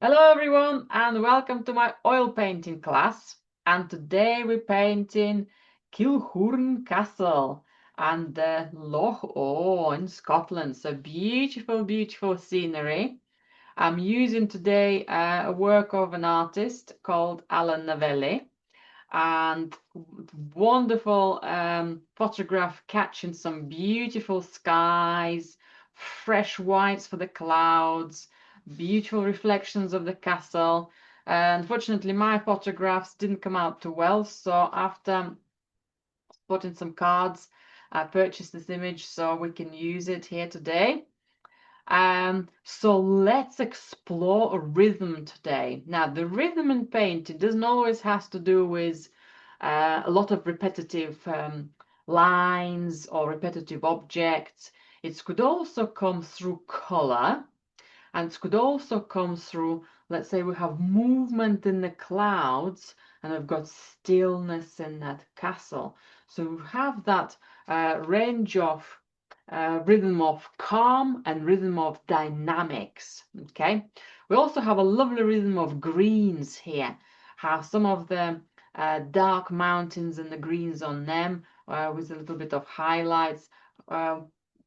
Hello everyone and welcome to my oil painting class. And today we're painting Kilchurn Castle and the Loch in Scotland. So beautiful, beautiful scenery. I'm using today a work of an artist called Alan Novelli and wonderful photograph catching some beautiful skies, fresh whites for the clouds, beautiful reflections of the castle. Unfortunately, my photographs didn't come out too well, so after putting some cards, I purchased this image so we can use it here today. So let's explore a rhythm today. Now, the rhythm in painting doesn't always have to do with a lot of repetitive lines or repetitive objects. It could also come through color, and it could also come through, let's say we have movement in the clouds and we've got stillness in that castle. So we have that range of rhythm of calm and rhythm of dynamics. Okay, we also have a lovely rhythm of greens here. How some of the dark mountains and the greens on them with a little bit of highlights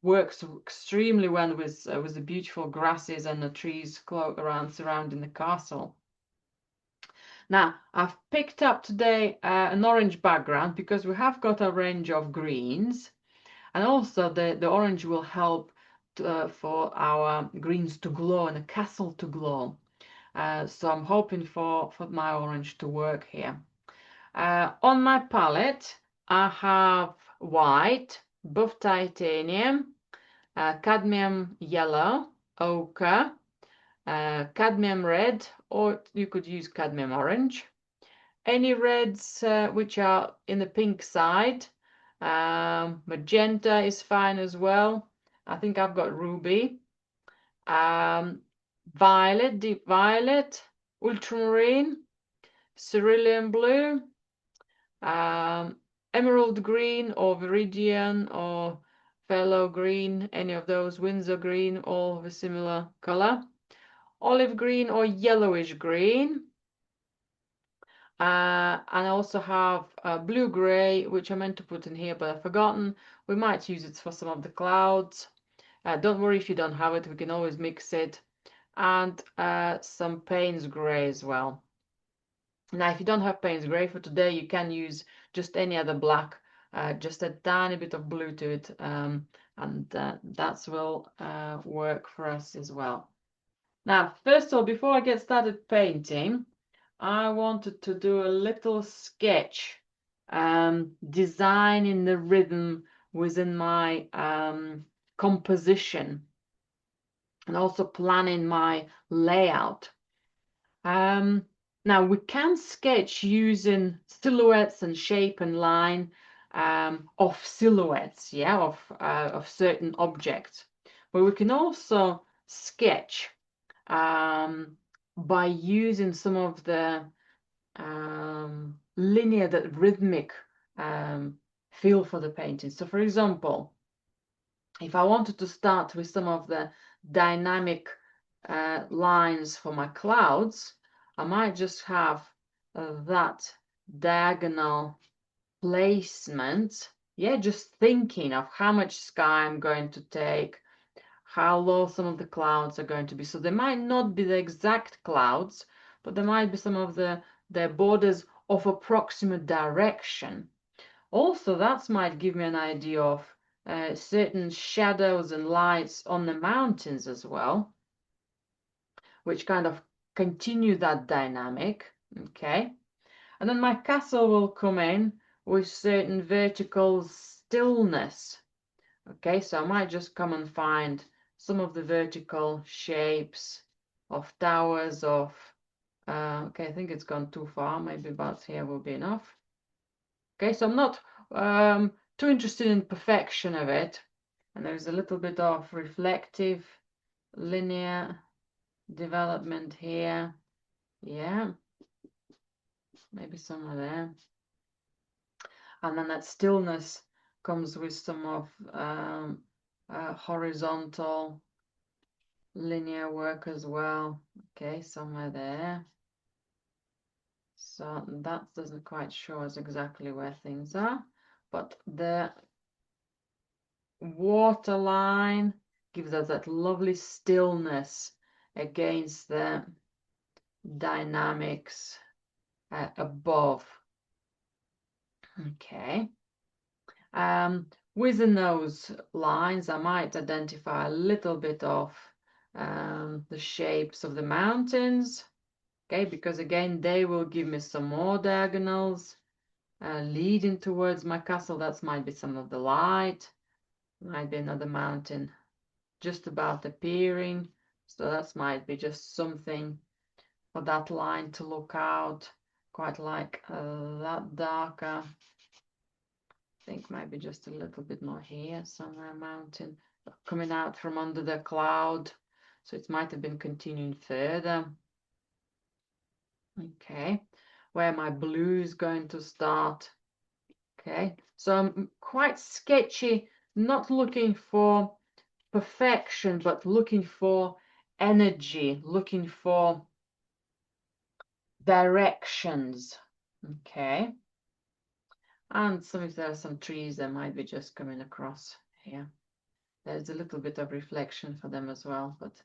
works extremely well with the beautiful grasses and the trees around surrounding the castle. Now, I've picked up today an orange background because we have got a range of greens, and also the orange will help for our greens to glow and the castle to glow. So I'm hoping for my orange to work here. On my palette, I have white, buff titanium, cadmium yellow, ochre, cadmium red, or you could use cadmium orange. Any reds which are in the pink side, magenta is fine as well. I think I've got ruby. Violet, deep violet, ultramarine, cerulean blue, emerald green or viridian or phthalo green, any of those, Windsor green, all of a similar color, olive green or yellowish green. And I also have blue gray, which I meant to put in here, but I've forgotten. We might use it for some of the clouds. Don't worry if you don't have it, we can always mix it. And some Payne's gray as well. Now, if you don't have Payne's gray for today, you can use just any other black, just a tiny bit of blue to it, and that will work for us as well. Now, first of all, before I get started painting, I wanted to do a little sketch, designing the rhythm within my composition and also planning my layout. Now we can sketch using silhouettes and shape and line of silhouettes, yeah, of certain objects. But we can also sketch by using some of the linear, that rhythmic feel for the painting. So, for example, if I wanted to start with some of the dynamic lines for my clouds, I might just have that diagonal placement. Yeah, just thinking of how much sky I'm going to take, how low some of the clouds are going to be. So they might not be the exact clouds, but there might be some of their borders of approximate direction. Also, that might give me an idea of certain shadows and lights on the mountains as well, which kind of continue that dynamic. Okay, and then my castle will come in with certain vertical stillness. Okay, so I might just come and find some of the vertical shapes of towers of okay, I think it's gone too far, maybe about here will be enough. Okay, so I'm not too interested in perfection of it, and there's a little bit of reflective linear development here. Yeah, maybe somewhere there. And then that stillness comes with some of horizontal linear work as well. Okay, somewhere there. So that doesn't quite show us exactly where things are, but the water line gives us that lovely stillness against the dynamics above. Okay. With those lines, I might identify a little bit of the shapes of the mountains. Okay, because again, they will give me some more diagonals leading towards my castle. That might be some of the light. Might be another mountain just about appearing. So that might be just something for that line to look out. Quite like that darker. I think maybe just a little bit more here, somewhere mountain coming out from under the cloud. So it might have been continuing further. Okay, where my blue is going to start. Okay, so I'm quite sketchy, not looking for perfection, but looking for energy, looking for directions. Okay, and so if there are some trees, they might be just coming across here. There's a little bit of reflection for them as well, but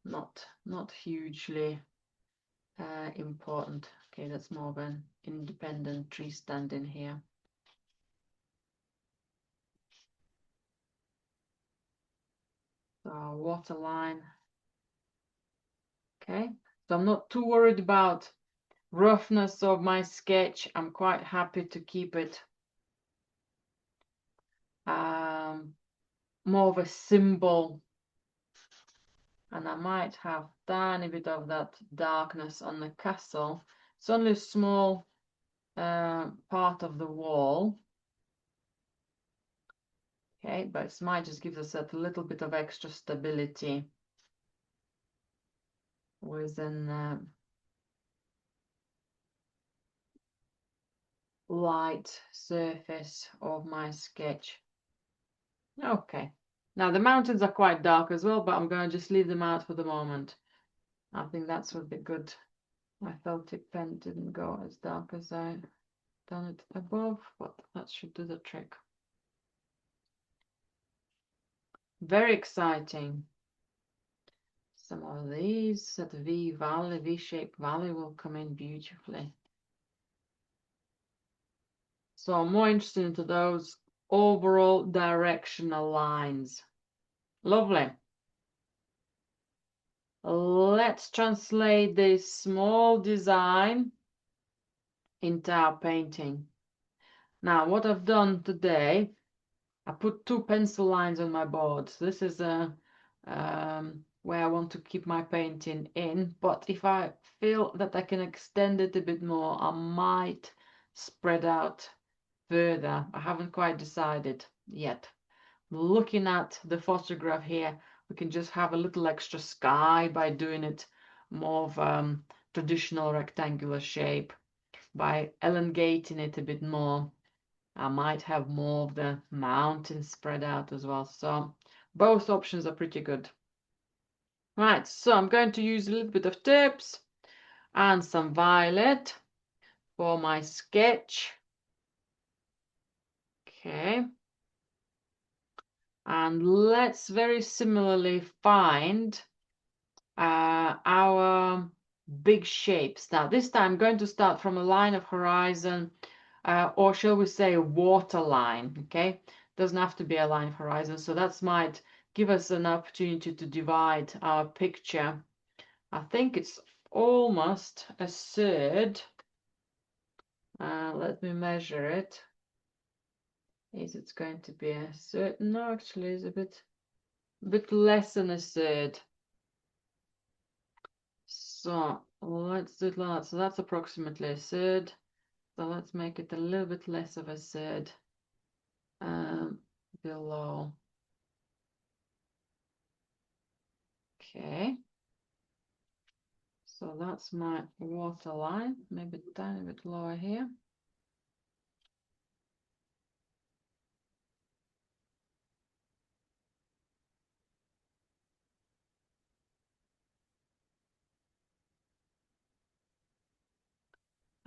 not hugely important. Okay, that's more of an independent tree standing here. So water line. Okay, so I'm not too worried about roughness of my sketch. I'm quite happy to keep it more of a symbol, and I might have a tiny bit of that darkness on the castle. It's only a small part of the wall. Okay, but it might just give us that little bit of extra stability within light surface of my sketch. Okay, now the mountains are quite dark as well, but I'm going to just leave them out for the moment. I think that's would be good. My Celtic pen didn't go as dark as I done it above, but that should do the trick. Very exciting. Some of these, that V-shaped valley will come in beautifully. So I'm more interested into those overall directional lines. Lovely. Let's translate this small design into our painting. Now, what I've done today, I put 2 pencil lines on my board. So this is where I want to keep my painting in, but if I feel that I can extend it a bit more, I might spread out further. I haven't quite decided yet. Looking at the photograph here, we can just have a little extra sky by doing it more of traditional rectangular shape. By elongating it a bit more, I might have more of the mountains spread out as well. So both options are pretty good. Right, so I'm going to use a little bit of tips and some violet for my sketch. Okay. And let's very similarly find our big shapes. Now, this time I'm going to start from a line of horizon, or shall we say a water line, okay? Doesn't have to be a line of horizon, so that might give us an opportunity to divide our picture. I think it's almost a third. Let me measure it. Is it going to be a third? No, actually, it's a bit less than a third. So let's do that. So that's approximately a third. So let's make it a little bit less of a third below. Okay. So that's my water line, maybe a tiny bit lower here.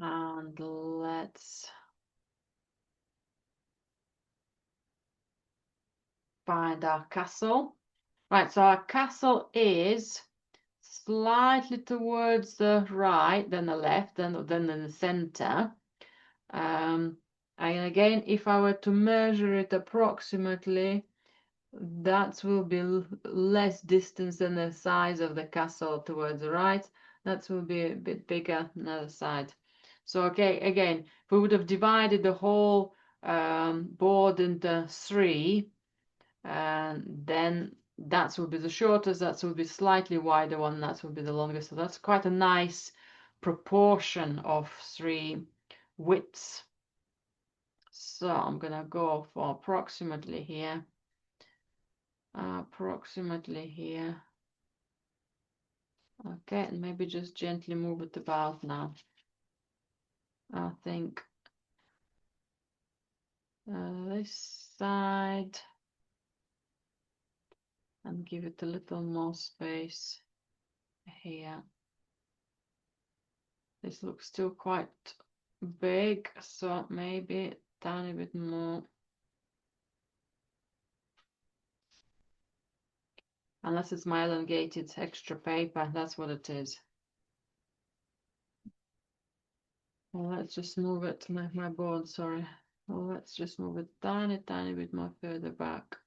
And let's find our castle. Right, so our castle is slightly towards the right, then the left, then in the center. And again, if I were to measure it approximately, that will be less distance than the size of the castle towards the right. That will be a bit bigger on the other side. So okay, again, if we would have divided the whole board into three, then that will be the shortest, that will be slightly wider one, that will be the longest. So that's quite a nice proportion of three widths. So I'm gonna go for approximately here. Approximately here. Okay, and maybe just gently move it about now. I think this side, and give it a little more space here. This looks still quite big, so maybe a tiny bit more. Unless it's my elongated extra paper, that's what it is. Well, let's just move it, my board, sorry. Well, let's just move it tiny bit more further back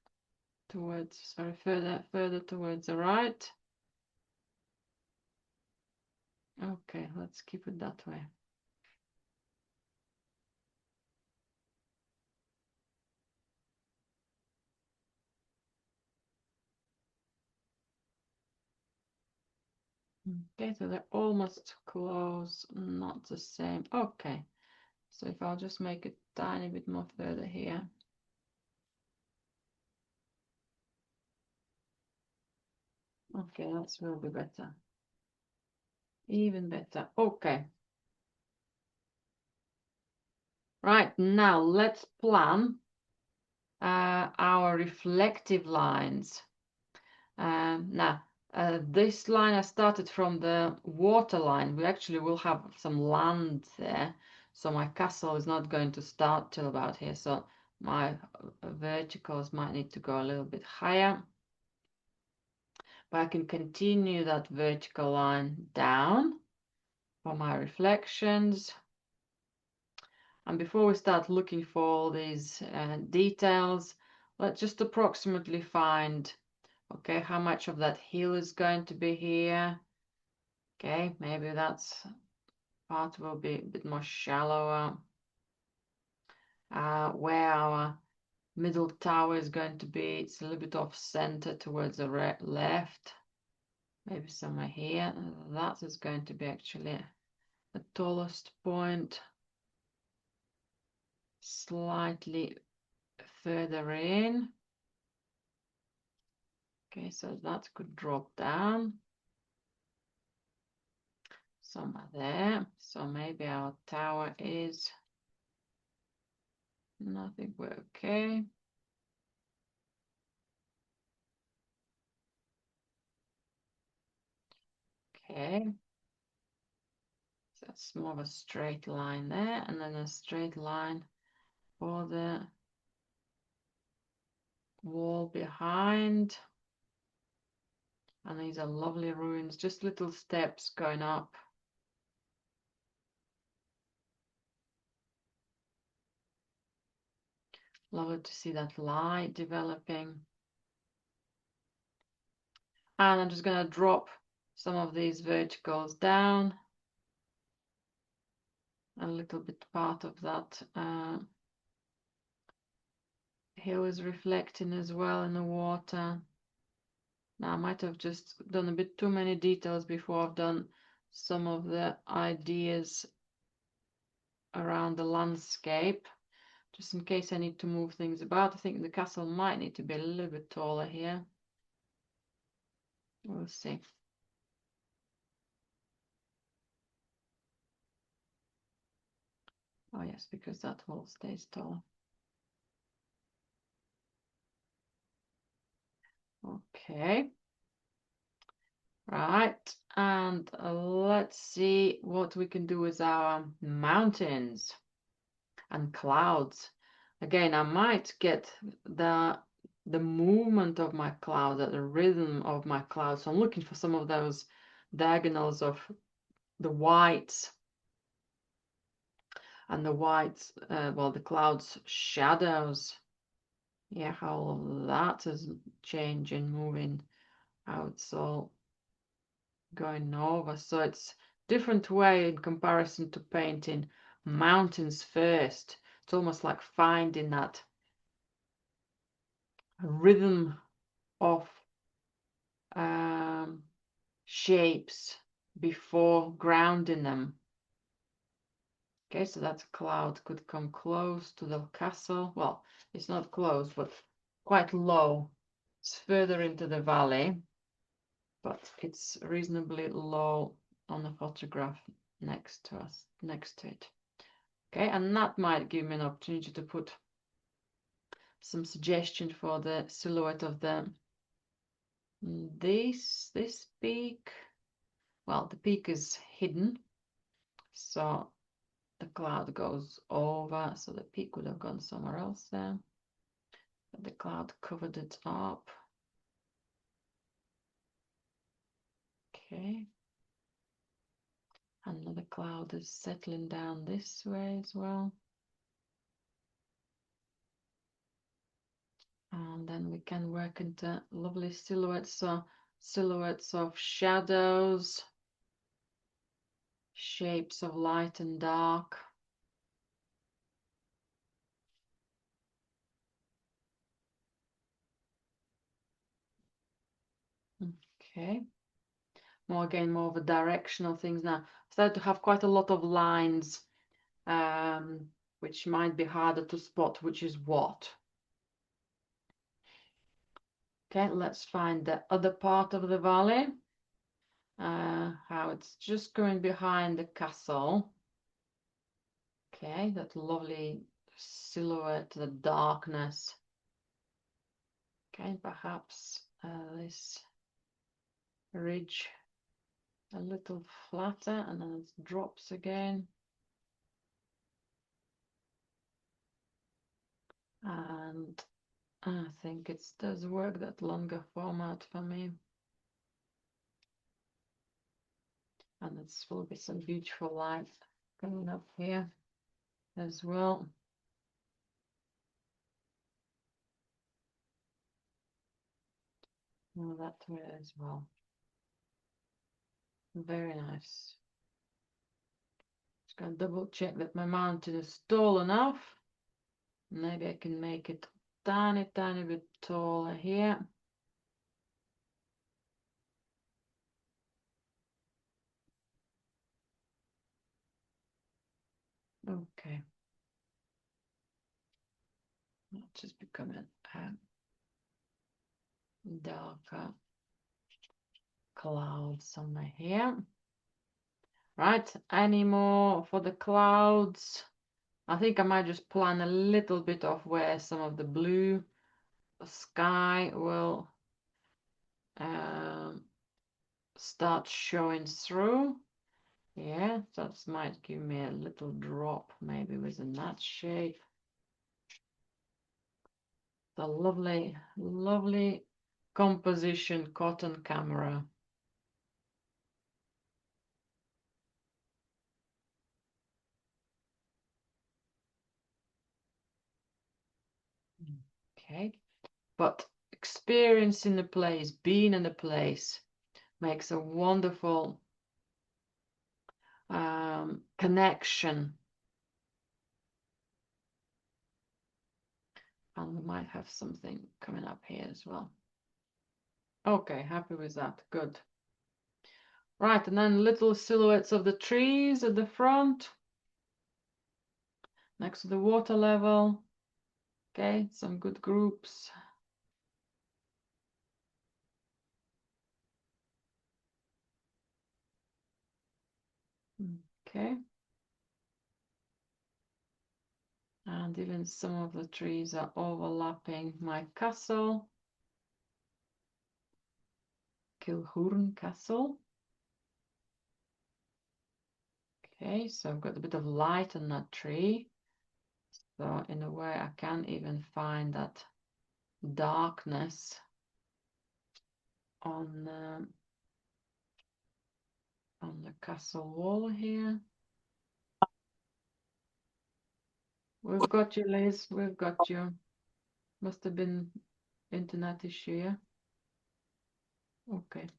towards, sorry, further towards the right. Okay, let's keep it that way. Okay, so they're almost close, not the same. Okay, so if I'll just make it tiny bit more further here. Okay, that will be better. Even better. Okay. Right, now let's plan our reflective lines. Now, this line I started from the water line. We actually will have some land there, so my castle is not going to start till about here. So my verticals might need to go a little bit higher. But I can continue that vertical line down for my reflections. And before we start looking for all these details, let's just approximately find, okay, how much of that hill is going to be here. Okay, maybe that's part will be a bit more shallower. Where our middle tower is going to be, it's a little bit off center towards the left. Maybe somewhere here. That is going to be actually the tallest point. Slightly further in. Okay, so that could drop down somewhere there. So maybe our tower is, I think we're okay. Okay. So that's more of a straight line there, and then a straight line for the wall behind. And these are lovely ruins, just little steps going up. Lovely to see that light developing. And I'm just going to drop some of these verticals down. A little bit part of that hill is reflecting as well in the water. Now I might have just done a bit too many details before I've done some of the ideas around the landscape. Just in case I need to move things about. I think the castle might need to be a little bit taller here. We'll see. Oh yes, because that wall stays tall. Okay. Right, and let's see what we can do with our mountains and clouds. Again, I might get the movement of my cloud, the rhythm of my cloud. So I'm looking for some of those diagonals of the whites and the whites, well, the clouds shadows. Yeah, how all of that is changing, moving, how it's all going over. So it's different way in comparison to painting mountains first. It's almost like finding that rhythm of shapes before grounding them. Okay, so that cloud could come close to the castle. Well, it's not close, but quite low. It's further into the valley, but it's reasonably low on the photograph next to us, next to it. Okay, and that might give me an opportunity to put some suggestion for the silhouette of the this peak. Well, the peak is hidden, so the cloud goes over, so the peak would have gone somewhere else there. But the cloud covered it up. Okay. Another cloud is settling down this way as well. And then we can work into lovely silhouettes, so silhouettes of shadows, shapes of light and dark. Okay. More again, more of a directional things now. Start to have quite a lot of lines, which might be harder to spot which is what. Okay, let's find the other part of the valley. How it's just going behind the castle. Okay, that lovely silhouette, the darkness. Okay, perhaps this ridge a little flatter and then it drops again. And I think it does work, that longer format for me. And it's will be some beautiful light coming up here as well. And that way as well. Very nice. Just gonna double check that my mountain is tall enough. Maybe I can make it tiny bit taller here. Okay. It's just becoming darker clouds somewhere here. Right, any more for the clouds? I think I might just plan a little bit of where some of the blue sky will start showing through. Yeah, that might give me a little drop, maybe within that shape. The lovely, lovely composition cotton camera. Okay, but experiencing the place, being in the place, makes a wonderful connection. And we might have something coming up here as well. Okay, happy with that. Good. Right, and then little silhouettes of the trees at the front, next to the water level. Okay, some good groups. Okay. And even some of the trees are overlapping my castle. Kilchurn Castle. Okay, so I've got a bit of light on that tree. So in a way I can't even find that darkness on the castle wall here. We've got you, Liz. We've got you. Must have been internet issue, yeah? Okay.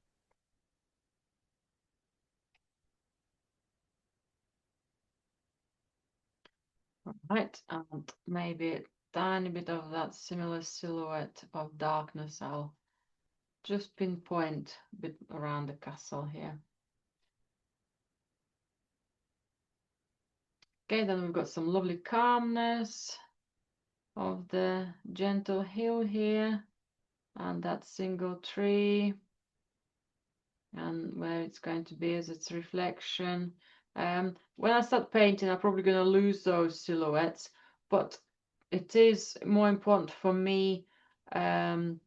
Right, and maybe a tiny bit of that similar silhouette of darkness. I'll just pinpoint a bit around the castle here. Okay, then we've got some lovely calmness of the gentle hill here and that single tree and where it's going to be as its reflection. When I start painting, I'm probably going to lose those silhouettes, but it is more important for me to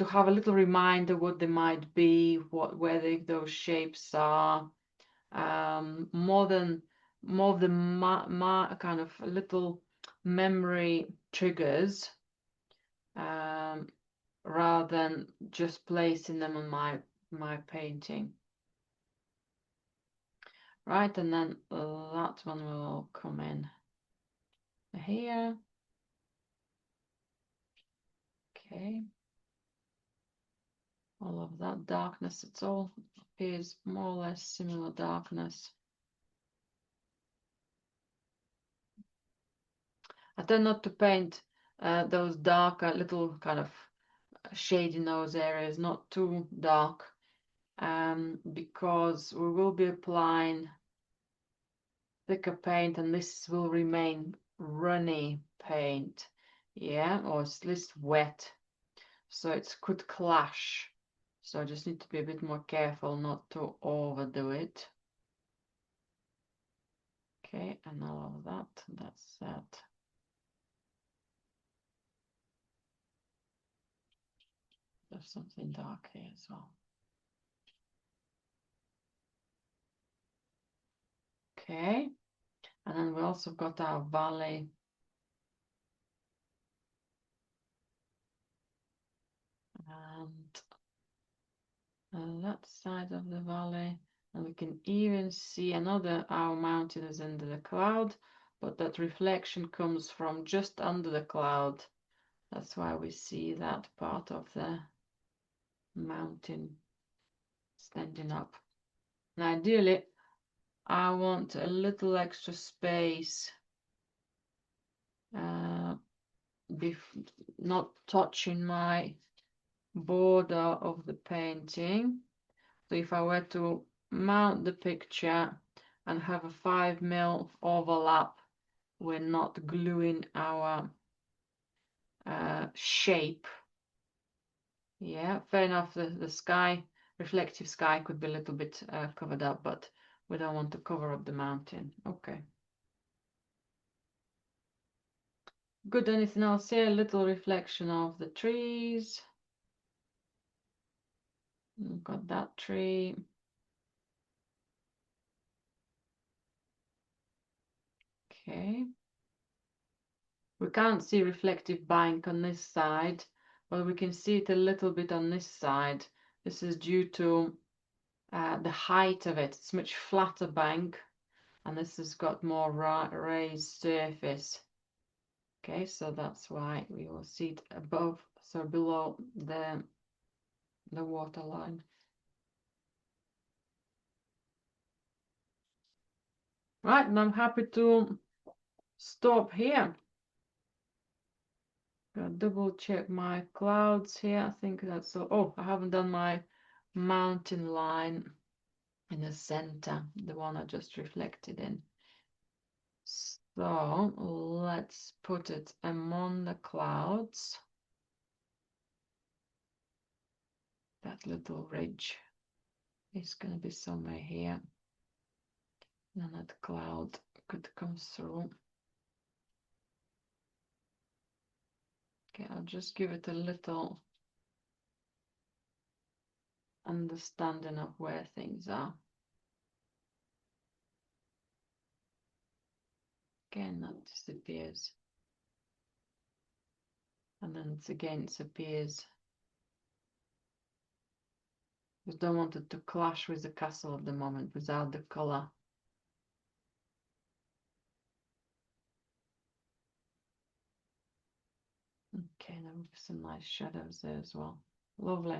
have a little reminder what they might be, where those shapes are, more of the kind of little memory triggers, rather than just placing them on my painting. Right, and then that one will come in here. Okay. All of that darkness, it's all appears more or less similar darkness. I tend not to paint those darker little kind of shade in those areas, not too dark, because we will be applying thicker paint and this will remain runny paint, yeah, or at least wet, so it could clash. So I just need to be a bit more careful not to overdo it. Okay, and all of that's that. There's something dark here as well. Okay, and then we also got our valley. And that side of the valley, and we can even see our mountain is under the cloud, but that reflection comes from just under the cloud. That's why we see that part of the mountain standing up. And ideally, I want a little extra space, not touching my border of the painting. So if I were to mount the picture and have a 5mm overlap, we're not gluing our shape. Yeah, fair enough. The sky, reflective sky, could be a little bit covered up, but we don't want to cover up the mountain. Okay. Good. Anything else here? A little reflection of the trees. We've got that tree. Okay. We can't see reflective bank on this side, but we can see it a little bit on this side. This is due to the height of it. It's much flatter bank, and this has got more raised surface. Okay, so that's why we will see it above, so below the water line. Right, and I'm happy to stop here. Gonna double check my clouds here. I think that's all. Oh, I haven't done my mountain line in the center, the one I just reflected in. So let's put it among the clouds. That little ridge is going to be somewhere here. And that cloud could come through. Okay, I'll just give it a little understanding of where things are. Again, that disappears. And then it again disappears. Just don't want it to clash with the castle at the moment without the color. Okay, now with some nice shadows there as well. Lovely.